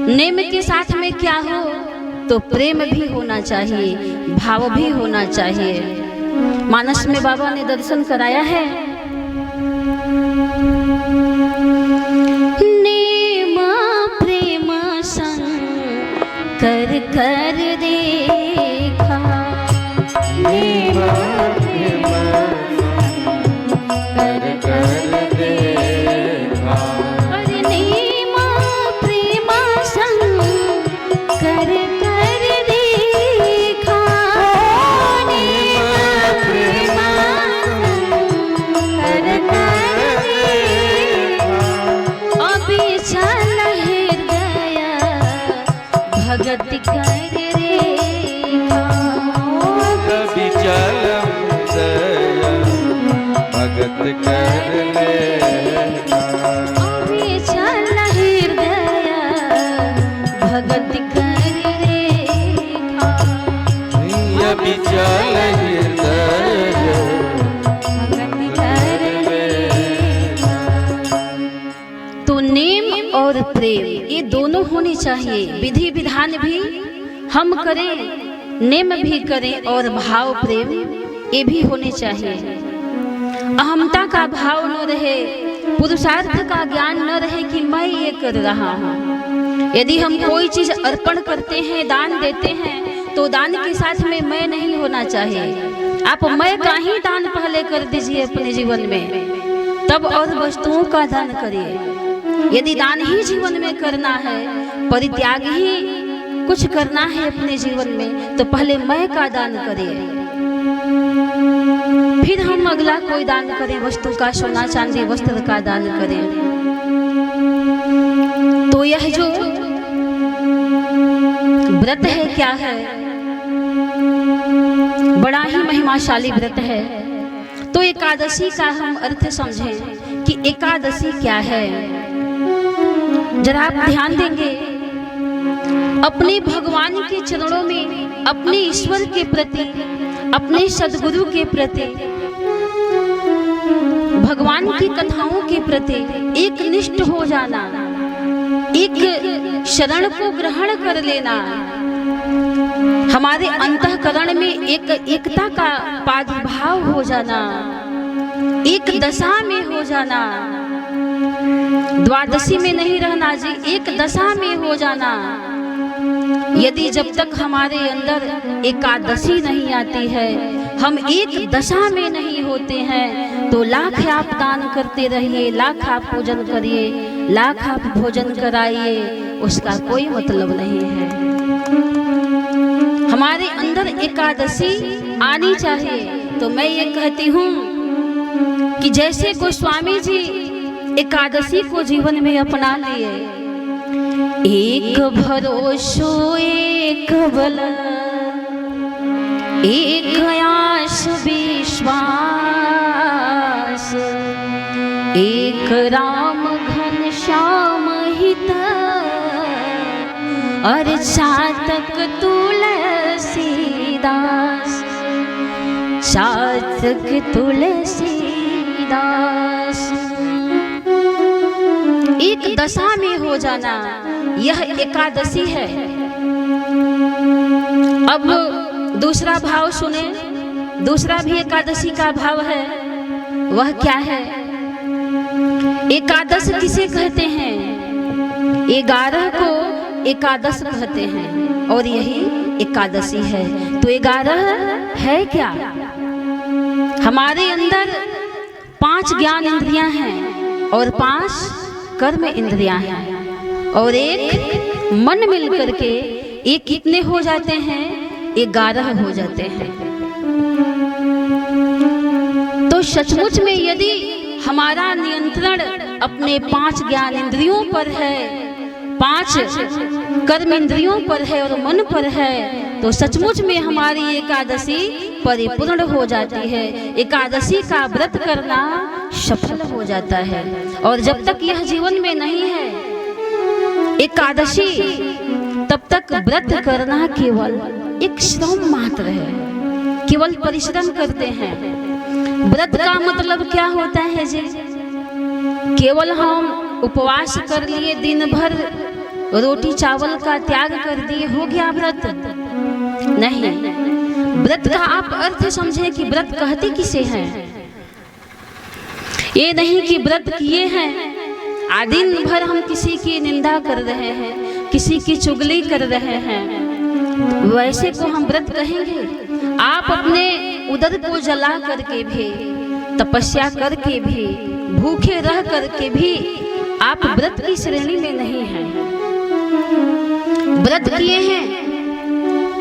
Name के साथ में क्या हो तो प्रेम भी होना चाहिए, भाव भी होना चाहिए। मानस में बाबा ने दर्शन कराया है। नेम प्रेम संग कर कर देखा, नेम प्रेम कर कर देखा, अरे नेम प्रेम संग कर कर देखा, नेम प्रेम कर कर देखा, अभी चल हृदय भगत कर रेखा, कभी चलम दया भगत कर लेना, अभी चल हृदय भगत कर रेखा, अभी चल हृदय भगत कर रेखा। तो नेम और प्रेम ये दोनों होने चाहिए। विधि विधान भी हम करें, नेम भी करें और भाव प्रेम ये भी होने चाहिए। अहमता का भाव न रहे, पुरुषार्थ का ज्ञान न रहे कि मैं ये कर रहा हूँ। यदि हम कोई चीज अर्पण करते हैं, दान देते हैं, तो दान के साथ में मैं नहीं होना चाहिए। आप मैं का ही दान पहले कर दीजिए अपने जीवन में, तब और वस्तुओं का दान करिए। यदि दान ही जीवन में करना है, परित्याग ही कुछ करना है अपने जीवन में, तो पहले मैं का दान करिए, फिर हम अगला कोई दान करें, वस्तु का, सोना चांदी वस्त्र का दान करें। तो यह जो व्रत है क्या है, बड़ा ही महिमाशाली व्रत है। तो एकादशी का हम अर्थ समझें कि एकादशी क्या है। जरा आप ध्यान देंगे, अपने भगवान के चरणों में, अपने ईश्वर के प्रति, अपने सद्गुरु के प्रति, भगवान की कथाओं के प्रति एक निष्ठ हो जाना, एक शरण को ग्रहण कर लेना, हमारे अंतःकरण में एक एकता का प्रादुर्भाव हो जाना, एक दशा में हो जाना, द्वादशी में नहीं रहना जी, एक दशा में हो जाना। यदि जब तक हमारे अंदर एकादशी नहीं आती है, हम एक दशा में नहीं होते हैं, तो लाख आप दान करते रहिए, लाख आप पूजन करिए, लाख आप भोजन कराइए, उसका कोई मतलब नहीं है। हमारे अंदर एकादशी आनी चाहिए। तो मैं ये कहती हूँ कि जैसे गोस्वामी जी एकादशी को जीवन में अपना लिए, एक भरोसो एक बल, एक आस विश्वास, एक राम घन श्याम हित, और चातक तुलसीदास, चातक तुलसीदास। एक दशा में हो जाना, यह एकादशी है। अब दूसरा भाव सुने, दूसरा भी एकादशी का भाव है। वह क्या है? एकादश किसे कहते हैं? 11 को एकादश कहते हैं और यही एकादशी है। तो 11 है क्या? हमारे अंदर 5 ज्ञान इंद्रियां हैं और 5 कर्म इंद्रियां हैं और एक मन मिल करके ये कितने हो जाते हैं? 11 हो जाते हैं। तो सचमुच में यदि हमारा नियंत्रण अपने 5 ज्ञान इंद्रियों पर है, 5 कर्म इंद्रियों पर है और मन पर है, तो सचमुच में हमारी एकादशी परिपूर्ण हो जाती है। एकादशी का व्रत करना सफल हो जाता है। और जब तक यह जीवन में नहीं है एकादशी, तब तक व्रत करना केवल एक श्रम मात्र है, केवल परिश्रम करते हैं। व्रत का मतलब क्या होता है जी? केवल हम उपवास कर लिए दिन भर रोटी चावल का त्याग कर दिए, हो गया व्रत? नहीं। व्रत का आप अर्थ समझें कि व्रत कहते किसे हैं। ये नहीं कि व्रत किए हैं, दिन भर हम किसी की निंदा कर रहे हैं, किसी की चुगली कर रहे हैं, वैसे को हम व्रत कहेंगे? आप अपने उदर को जला करके भी, तपस्या करके भी, भूखे रह करके भी आप व्रत की श्रेणी में नहीं हैं। व्रत किए हैं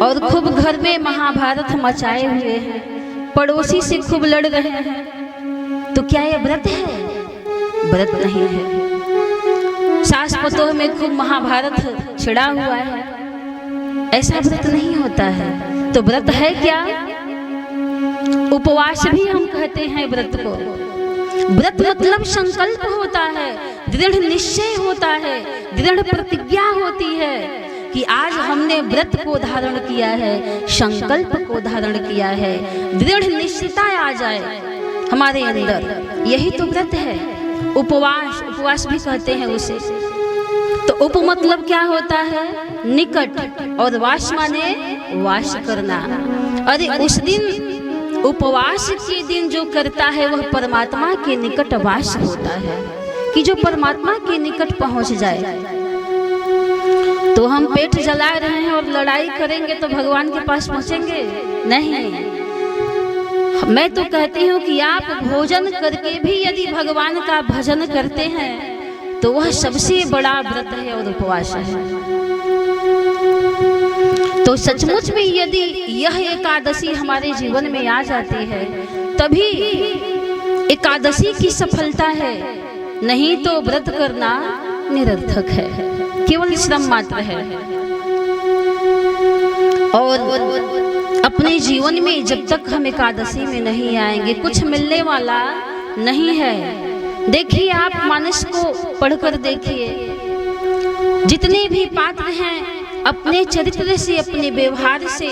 और खूब घर में महाभारत मचाए हुए हैं, पड़ोसी से खूब लड़ रहे हैं, तो क्या ये व्रत है? व्रत नहीं है। सास पतोह में खूब महाभारत छिड़ा हुआ है, ऐसा व्रत नहीं होता है। तो व्रत है क्या? उपवास भी हम कहते हैं व्रत को। व्रत मतलब संकल्प होता है, दृढ़ निश्चय होता है, दृढ़ प्रतिज्ञा होती है कि आज हमने व्रत को धारण किया है, संकल्प को धारण किया है, दृढ़ निश्चयता आ जाए हमारे अंदर, यही तो व्रत है। उपवास, उपवास भी कहते हैं उसे। तो उप मतलब क्या होता है? निकट, और वास माने वास करना। अरे उस दिन, उपवास के दिन जो करता है वह परमात्मा के निकट वास होता है, कि जो परमात्मा के निकट पहुंच जाए। तो हम पेट जला रहे हैं और लड़ाई करेंगे तो भगवान के पास पहुंचेंगे? नहीं। मैं तो कहती हूँ कि आप भोजन करके भी यदि भगवान का भजन करते हैं तो वह सबसे बड़ा व्रत है और उपवास है। तो सचमुच में यदि यह एकादशी हमारे जीवन में आ जाती है तभी एकादशी की सफलता है, नहीं तो व्रत करना निरर्थक है, केवल श्रम मात्र है। और अपने जीवन में जब तक हम एकादशी में नहीं आएंगे कुछ मिलने वाला नहीं है। देखिए, आप मानस को पढ़कर देखिए, जितने भी पात्र हैं अपने चरित्र से, अपने व्यवहार से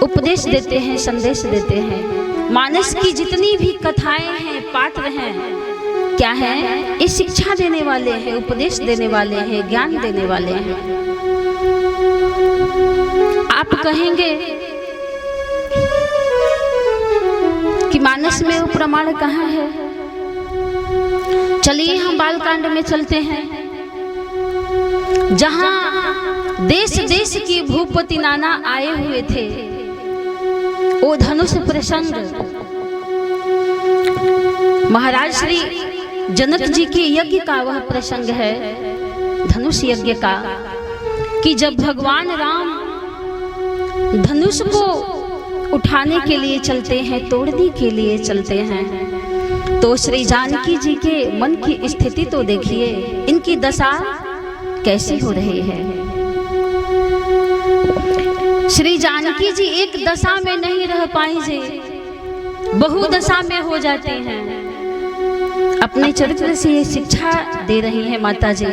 उपदेश देते हैं, संदेश देते हैं। मानस की जितनी भी कथाएं हैं, पात्र हैं, क्या है? ये शिक्षा देने वाले हैं, उपदेश देने वाले हैं, ज्ञान देने वाले हैं। आप कहेंगे कि मानस में वो प्रमाण कहाँ है? चलिए हम बालकांड में चलते हैं, जहां देश देश की भूपति नाना आए हुए थे। वो धनुष प्रसंग महाराज श्री जनक जी के यज्ञ का वह प्रसंग है, धनुष यज्ञ का, कि जब भगवान राम धनुष को उठाने के लिए चलते हैं, तोड़ने के लिए चलते हैं, तो श्री जानकी जी के मन की स्थिति तो देखिए, इनकी दशा कैसी हो रही है। श्री जानकी जी एक दशा में नहीं रह पाई जी, बहुदशा में हो जाते हैं। अपने चरित्र से ये शिक्षा दे रही है माता जी,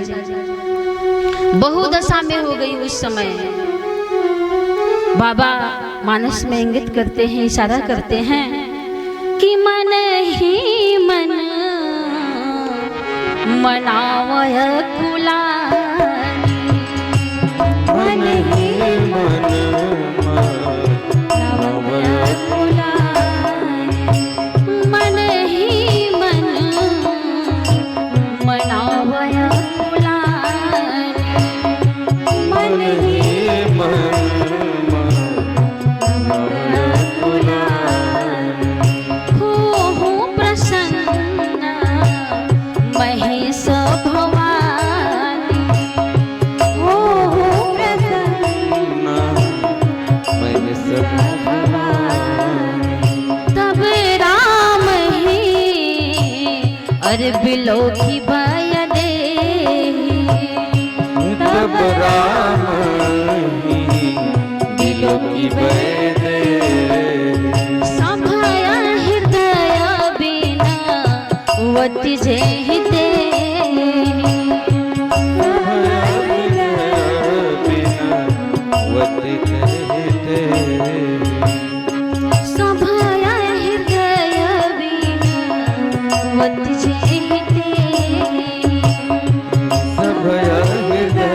बहुदशा में हो गई उस समय। बाबा मानस में इंगित करते हैं, इशारा करते हैं कि मन ही मन मनावय कुलानी, मन ही मन मनावय कुलानी, मन ही मन मनावय कुलानी, मन ही मन बिलो की भय दे, तब राम ही बिलो की भय दे, सभय हृदय बिना वति जेहिते, सभय हृदय बिना वति जेहिते, सभय हृदय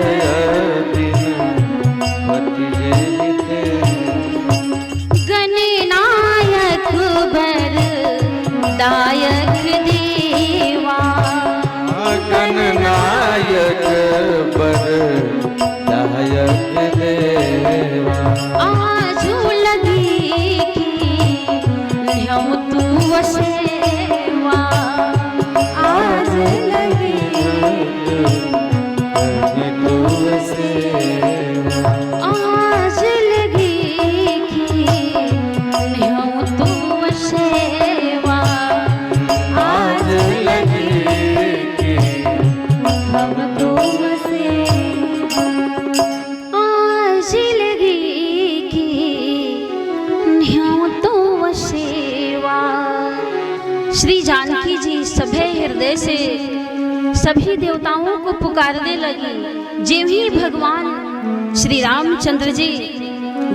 सभी देवताओं को पुकारने लगी। ज्यों ही भगवान श्री रामचंद्र जी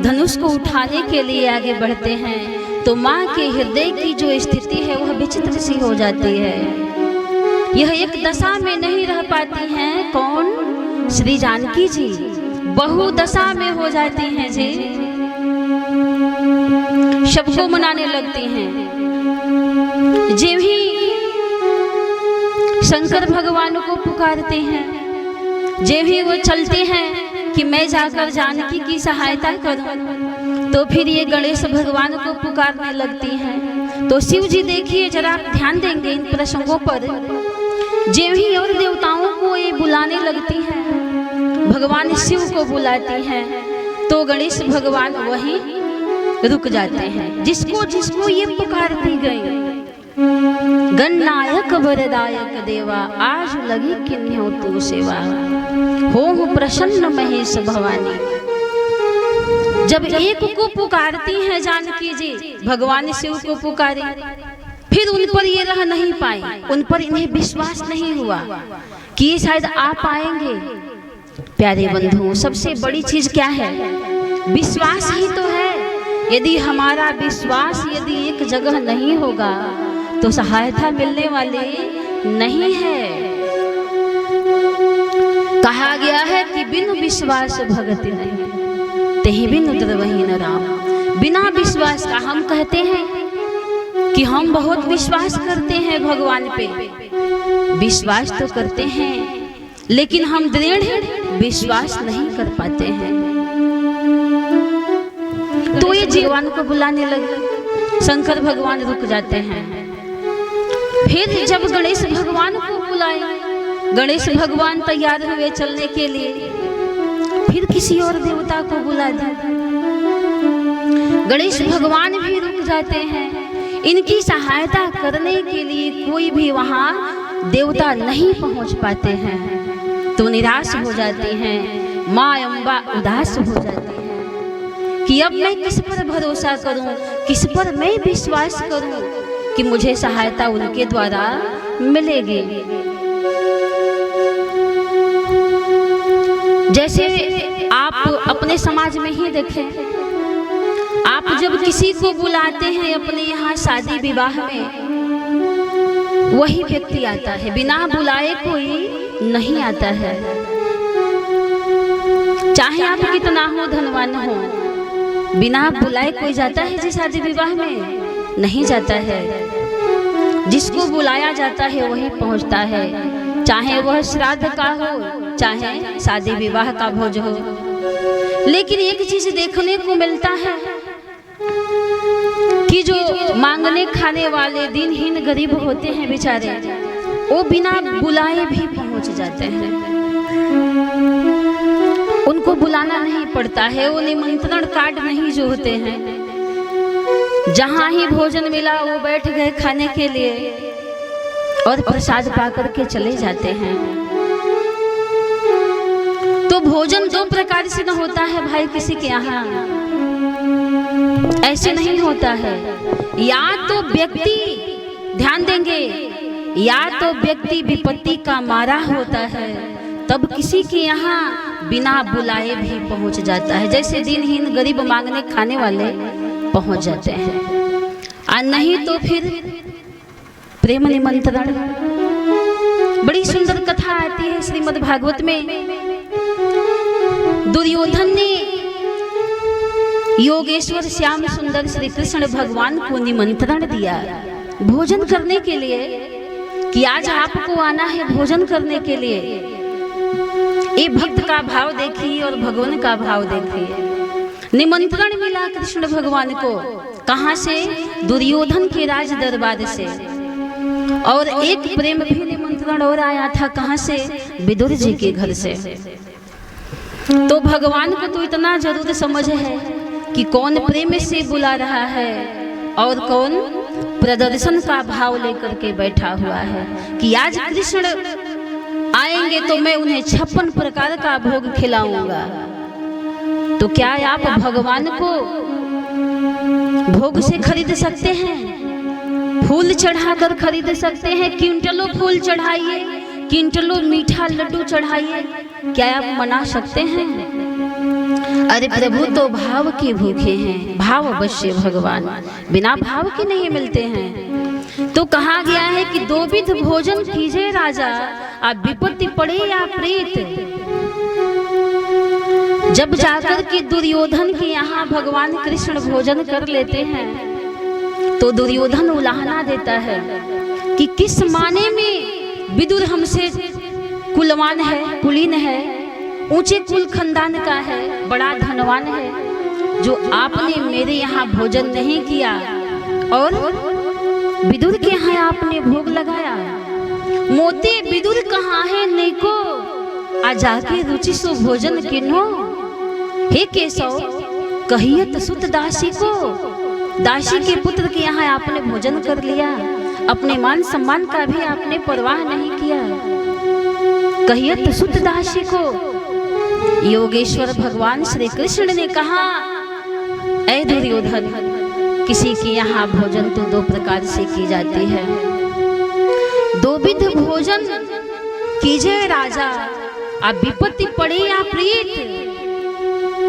धनुष को उठाने के लिए आगे बढ़ते हैं तो माँ के हृदय की जो स्थिति है वह विचित्र सी हो जाती है। यह एक दशा में नहीं रह पाती हैं। कौन? श्री जानकी जी बहुदशा में हो जाती हैं जी। सबको मनाने लगती हैं। ज्यों ही शंकर भगवान को पुकारते हैं, ज्यों ही वो चलते हैं कि मैं जाकर जानकी की सहायता करूं, तो फिर ये गणेश भगवान को पुकारने लगती हैं। तो शिव जी देखिए, जरा आप ध्यान देंगे इन प्रसंगों पर। ज्यों ही और देवताओं को ये बुलाने लगती हैं, भगवान शिव को बुलाती हैं, तो गणेश भगवान वहीं रुक जाते हैं। जिसको जिसको ये पुकारती गई, गणनायक वरदायक देवा, आज लगी किन्हीं तू सेवा, हो प्रसन्न महेश भवानी। जब एक को पुकारती हैं जानकी जी, भगवान शिव को पुकारी, फिर उन पर ये रह नहीं पाई, उन पर इन्हें विश्वास नहीं हुआ कि शायद आ पाएंगे। प्यारे बंधुओं, सबसे बड़ी चीज क्या है? विश्वास ही तो है। यदि हमारा विश्वास यदि एक जगह नहीं होगा तो सहायता मिलने वाले नहीं है। कहा गया है कि बिनु विश्वास भगति नहीं, तेहि बिनु द्रवहि न राम। बिना विश्वास का हम कहते हैं कि हम बहुत विश्वास करते हैं भगवान पे, विश्वास तो करते हैं, लेकिन हम दृढ़ विश्वास नहीं कर पाते हैं। तो ये जीवन को बुलाने लगे, शंकर भगवान रुक जाते हैं। फिर जब गणेश भगवान को बुलाए, गणेश भगवान तैयार हुए चलने के लिए, फिर किसी और देवता को बुला दिया। गणेश भगवान भी रुक जाते हैं। इनकी सहायता करने के लिए कोई भी वहां देवता नहीं पहुंच पाते हैं, तो निराश हो जाती हैं। माँ अम्बा उदास हो जाती है कि अब मैं किस पर भरोसा करूं, किस पर मैं विश्वास करूं कि मुझे सहायता उनके द्वारा मिलेगी। जैसे आप अपने समाज में ही देखें, आप जब किसी को बुलाते हैं अपने यहाँ शादी विवाह में, वही व्यक्ति आता है, बिना बुलाए कोई नहीं आता है। चाहे आप कितना हो धनवान हो, बिना बुलाए कोई जाता है जी शादी विवाह में? नहीं जाता है। जिसको बुलाया जाता है वही पहुंचता है, चाहे वह श्राद्ध का हो, चाहे शादी विवाह का भोज हो। लेकिन एक चीज देखने को मिलता है कि जो मांगने खाने वाले दिनहीन गरीब होते हैं बेचारे, वो बिना बुलाए भी पहुंच जाते हैं। उनको बुलाना नहीं पड़ता है, वो निमंत्रण कार्ड नहीं जो होते हैं, जहां ही भोजन मिला वो बैठ गए खाने के लिए और प्रसाद पाकर के चले जाते हैं। तो भोजन दो प्रकार से न होता है भाई किसी के यहाँ, ऐसे नहीं होता है। या तो व्यक्ति, ध्यान देंगे, या तो व्यक्ति विपत्ति का मारा होता है, तब किसी के यहाँ बिना बुलाए भी पहुंच जाता है। जैसे दिनहीन गरीब मांगने खाने वाले पहुंच जाते हैं, और नहीं तो फिर प्रेम निमंत्रण। बड़ी सुंदर कथा आती है श्रीमद् भागवत में। दुर्योधन ने योगेश्वर श्याम सुंदर श्री कृष्ण भगवान को निमंत्रण दिया भोजन करने के लिए कि आज आपको आना है भोजन करने के लिए। ये भक्त का भाव देखिए और भगवान का भाव देखिए। निमंत्रण मिला कृष्ण भगवान को, कहां से? दुर्योधन के राज दरबार से। और एक प्रेम भी निमंत्रण और आया था, कहां से? विदुर जी के घर से। तो भगवान को तो इतना जरूर समझ है कि कौन प्रेम से बुला रहा है और कौन प्रदर्शन का भाव लेकर के बैठा हुआ है कि आज कृष्ण आएंगे तो मैं उन्हें 56 प्रकार का भोग खिलाऊंगा। तो क्या आप भगवान को भोग से खरीद सकते हैं? फूल चढ़ाकर खरीद सकते हैं? क्विंटलों फूल चढ़ाइए, किंटलों मीठा लड्डू चढ़ाइए, क्या आप मना सकते हैं? अरे प्रभु तो भाव के भूखे हैं, भाव अवश्य भगवान बिना भाव के नहीं मिलते हैं। तो कहा गया है कि दो विध भोजन कीजिए राजा, अब विपत्ति पड़े या प्रीत। जब जाकर के दुर्योधन के यहाँ भगवान कृष्ण भोजन कर लेते हैं तो दुर्योधन उलाहना देता है कि किस माने में विदुर हमसे कुलवान है, कुलीन है, ऊंचे कुल खानदान का है, बड़ा धनवान है, जो आपने मेरे यहाँ भोजन नहीं किया और विदुर के यहाँ आपने भोग लगाया। मोते विदुर कहाँ है नेको, आ जाके रुचि सो भोजन किन्हो। हे केशव कहियत सुत दासी को, दासी के पुत्र के यहाँ आपने भोजन कर लिया, अपने मान सम्मान का भी आपने परवाह नहीं किया। कहियत सुत दासी को। योगेश्वर भगवान श्री कृष्ण ने कहा, ऐ दुर्योधन, किसी के यहाँ भोजन तो दो प्रकार से की जाती है, दो विध भोजन कीजिए राजा, अब विपत्ति पड़े या प्रीत,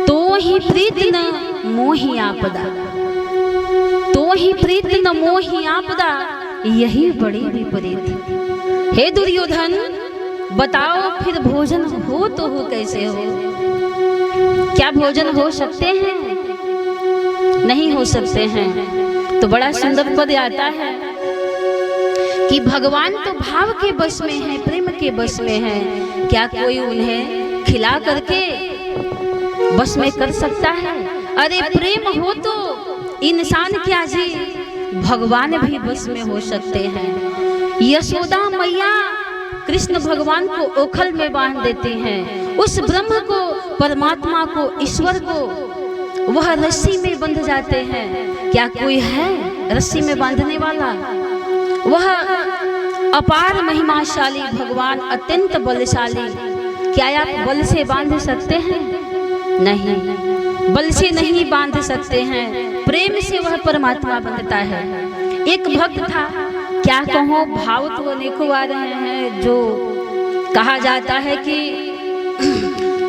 तो ही प्रीत न मोहि आपदा, तो ही प्रीत न मोहि आपदा, यही बड़ी विपरीत। हे दुर्योधन बताओ फिर भोजन हो तो हो कैसे हो? क्या भोजन हो सकते हैं? नहीं हो सकते हैं। तो बड़ा सुंदर पद आता है कि भगवान तो भाव के बस में है, प्रेम के बस में है, क्या कोई उन्हें खिला करके बस में कर सकता है? अरे प्रेम हो तो इंसान क्या जी, भगवान भी बस में हो सकते हैं। यशोदा मैया कृष्ण भगवान को ओखल में बांध देते हैं, उस ब्रह्म को, परमात्मा को, ईश्वर को वह रस्सी में बंध जाते हैं। क्या कोई है रस्सी में बांधने वाला? वह अपार महिमाशाली भगवान अत्यंत बलशाली, क्या आप बल से बांध सकते हैं? नहीं, बल से नहीं बांध सकते हैं, प्रेम से वह परमात्मा बनता है। एक भक्त था, क्या कहो भाव तो अनेकों आ रहे हैं, जो कहा जाता है कि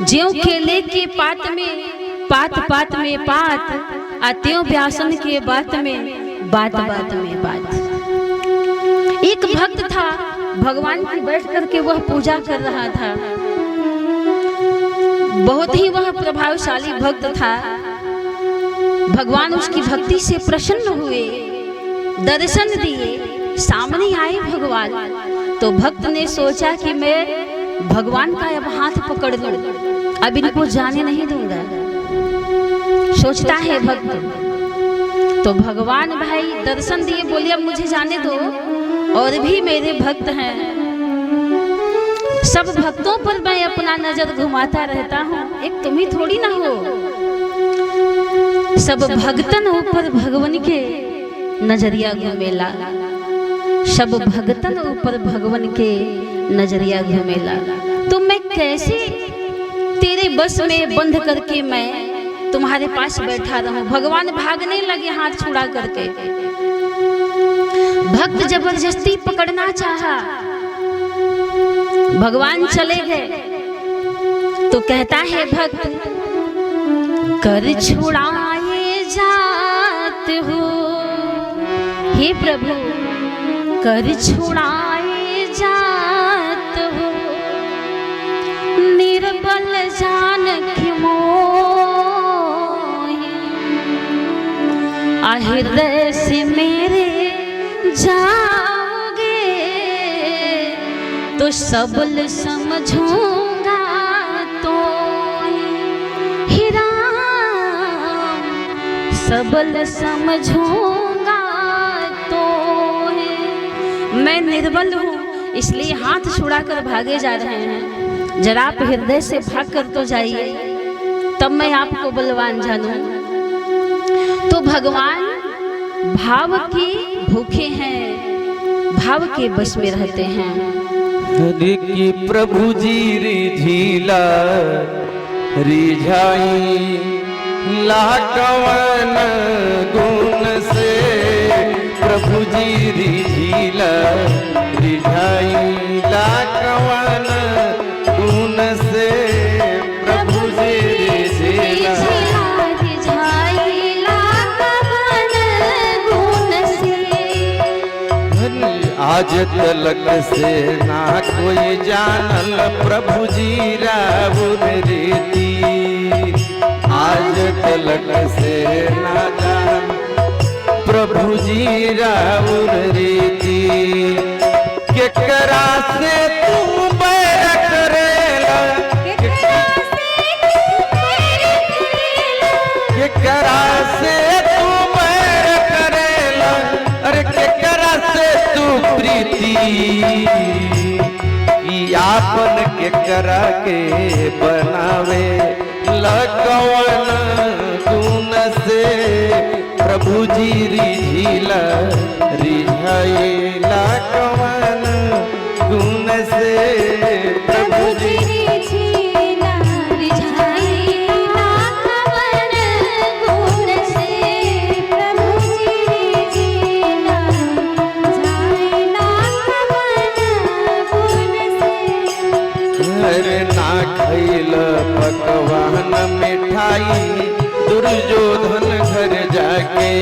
ज्यों केले के पात में पात पात में पात, आत्यों व्यासन के बात में बात बात में बात। एक भक्त था, भगवान की बैठ करके वह पूजा कर रहा था, बहुत ही वह प्रभावशाली भक्त था। भगवान उसकी भक्ति से प्रसन्न हुए, दर्शन दिए, सामने आए भगवान। तो भक्त ने सोचा कि मैं भगवान का अब हाथ पकड़ लूं, अब इनको जाने नहीं दूंगा, सोचता है भक्त। तो भगवान भाई दर्शन दिए, बोले अब मुझे जाने दो, और भी मेरे भक्त हैं, सब भक्तों पर मैं अपना नजर घुमाता रहता हूँ, एक तुम ही थोड़ी ना हो। सब भगतन ऊपर भगवान के नजरिया घुमेला, सब भगतन ऊपर भगवान के नजरिया घुमेला। तो मैं कैसे तेरे बस में बंध करके मैं तुम्हारे पास बैठा रहूं? भगवान भागने लगे हाथ छुड़ा करके। भक्त जबरदस्ती पकड़ना चाहा, भगवान चले गए। तो कहता है भक्त, कर छुड़ाए जात हो, हे प्रभु कर छुड़ाए जात हो, निर्बल जान की मोहि, हृदय से मेरे जाओगे तो सबल समझूंगा, तो ही राम सबल समझूंगा, तो मैं निर्बल हूँ इसलिए हाथ छुड़ाकर भागे जा रहे हैं। जरा आप हृदय से भाग कर तो जाइए, तब मैं आपको बलवान जानूं। तो भगवान भाव के भूखे हैं, भाव के बस में रहते हैं। हरि की प्रभु जी रिझिला रिझाई लाटवन गुण से, प्रभु जी रिझिला रिझाई कवन गुण से प्रभु जी रिझिला। आज तलक से ना कोई जानल प्रभु जी राउर रीति। आज तलक से ना जान प्रभु जी राउर रीति। केकरा से तू बैर करेला, केकरा से तू बैर करेला, अरे केकरा से तू प्रीति। ई आपन केकरा के बनावे लकवन गुण से प्रभु जी रिझिला। रिझाइला कवन गुण से प्रभु जी रिझिला। रिझाइला कवन गुण से प्रभु जी रिझिला। रिझाइला कवन गुण से। अरे ना खैल पकवान मिठाई दुर्योधन घर जाके।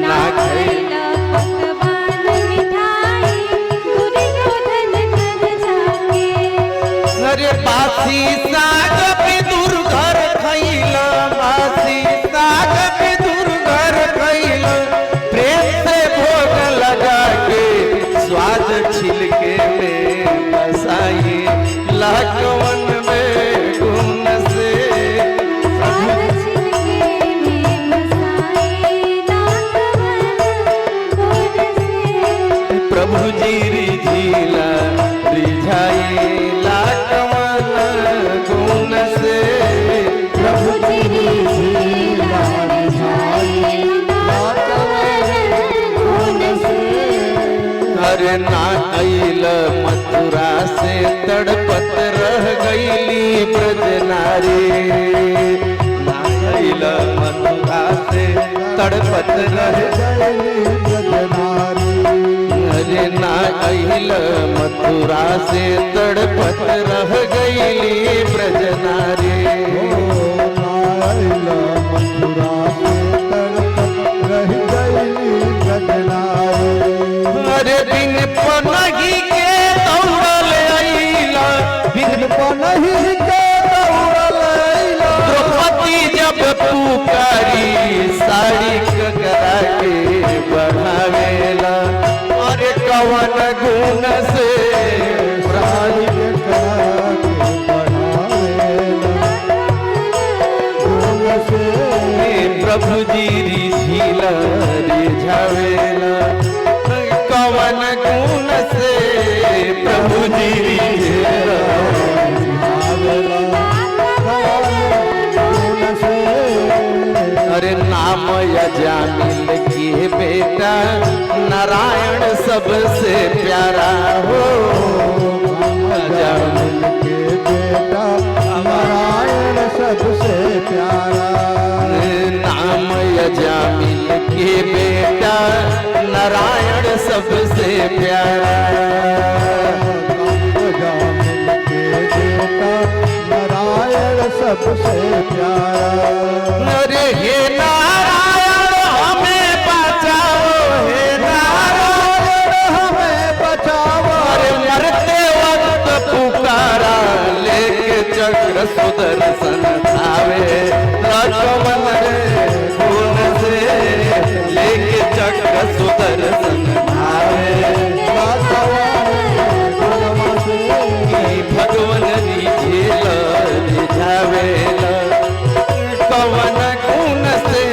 ना खैल पकवान मिठाई दुर्योधन घर जाके। अरे बासी साग विदुर घर खैला। बासी साग विदुर घर खैला। प्रेम से भोग लगा के स्वाद छिलके में बसाई लकवन में गुण से स्वाद छिलके में बसाई लकवन गुण से। प्रभु जी रिझिला। रिझाइला कवन गुण से प्रभु जी रिझिला। रिझाइला कवन गुण से। अरे ना अइल मथुरा से तड़पत रह गईली ब्रज नारी। ना अइल मथुरा से तड़पत रह गईली ब्रज नारी। अरे ना अइल मथुरा से तड़पत रह गईली ब्रज नारी। अरे बिन पनही के दौड़ल अइला। बिन पनही के दौड़ल अइला। द्रौपदी जब पुकारी साड़ी ककरा के बढ़ावेला। अरे कवन गुण से साड़ी ककरा के बढ़ावेला। गुण से प्रभु जी रिझिला। रिझावेला कवन गुण से प्रभु जी रिझिला। अरे नाम यजामिल के बेटा नारायण सबसे प्यारा हो। यजामिल के बेटा नारायण सबसे प्यारा। नाम यजामिल के बेटा नारायण सबसे प्यारा। यजामिल के बेटा नारायण सबसे प्यारा। अरे हे नारायण हमें बचाओ। हे नारायण हमें बचाओ। अरे मरते वक्त पुकारा लेके चक्र सुदर्शन धावे। लक्ष्मण गुण से लेके चक्र सुदर्शन धावे। भगवन रिझिला। रिझावेला कवन गुण से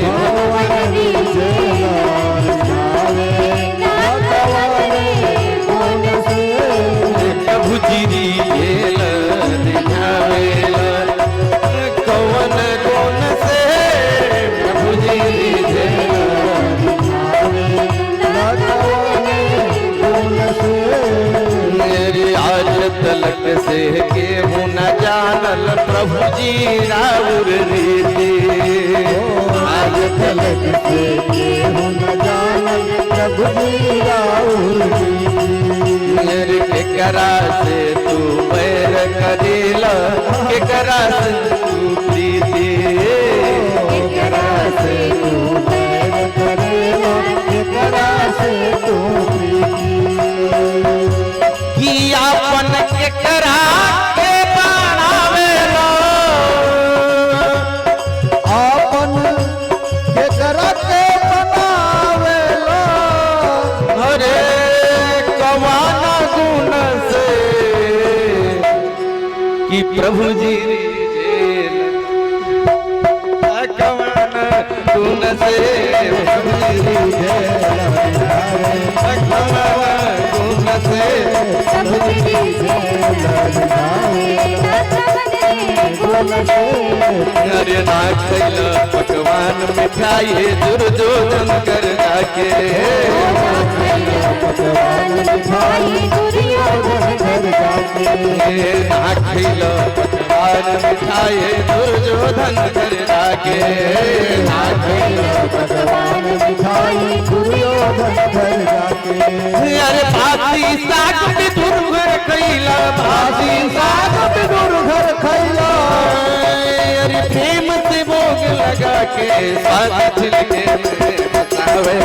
भगवन रिझिला। प्रभु जी रिझिला। रिझावेला कवन गुण से प्रभु जी रिझिला। मेरी आज तलक से केहू न जानल प्रभु जी राउर रीति। आज तलक से केहू न जानल प्रभु जी राउर रीति। अरे केकरा से तू बैर करेला, केकरा से तू प्रीति, केकरा से तू बैर करेला, केकरा से तू प्रीति। कि आपन केकरा के बनावेला, आपन केकरा के बनावेला, अरे कवाना गुण से कि प्रभु जी रिझेल, कवाना गुण से प्रभु जी रिझेल, कवाना गुण से सब कीजिए अरे ना खैला पकवान मिठाई दुर्योधन कर जाके, पकवान मिठाई दुर्योधन घर जाके, ना खैला पकवान मिठाई दुर्योधन कर जाके, ना खैला पकवान मिठाई दुर्योधन घर जाके। अरे भाती साग विदुर घर खैला, भाती साग विदुर घर खैला, अरे प्रेम से भोग लगा के साथ छिलके में बसावे,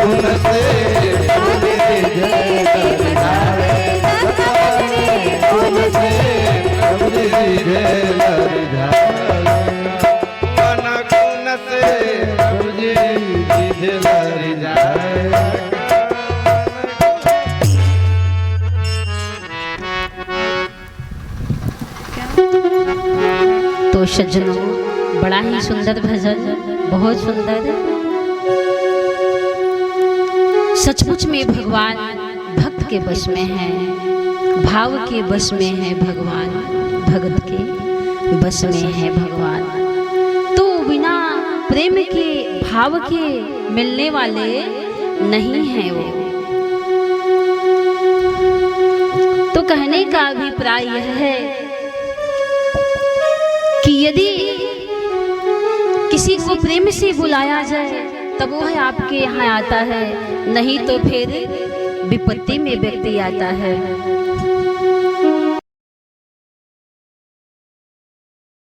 गुण से प्रभु जी रिझावे, गुण से प्रभु जी रिझावे, गुण से प्रभु जी रिझावे। तो सज्जनों, बड़ा ही सुंदर भजन, बहुत सुंदर। सचमुच में भगवान भक्त के वश में है, भाव के वश में है भगवान, भगत के वश में है भगवान। तो बिना प्रेम के, भाव के मिलने वाले नहीं हैं वो। तो कहने का अभिप्राय यह है कि यदि किसी को प्रेम से बुलाया जाए तब वह आपके यहाँ आता है, नहीं तो फिर विपत्ति में व्यक्ति आता है।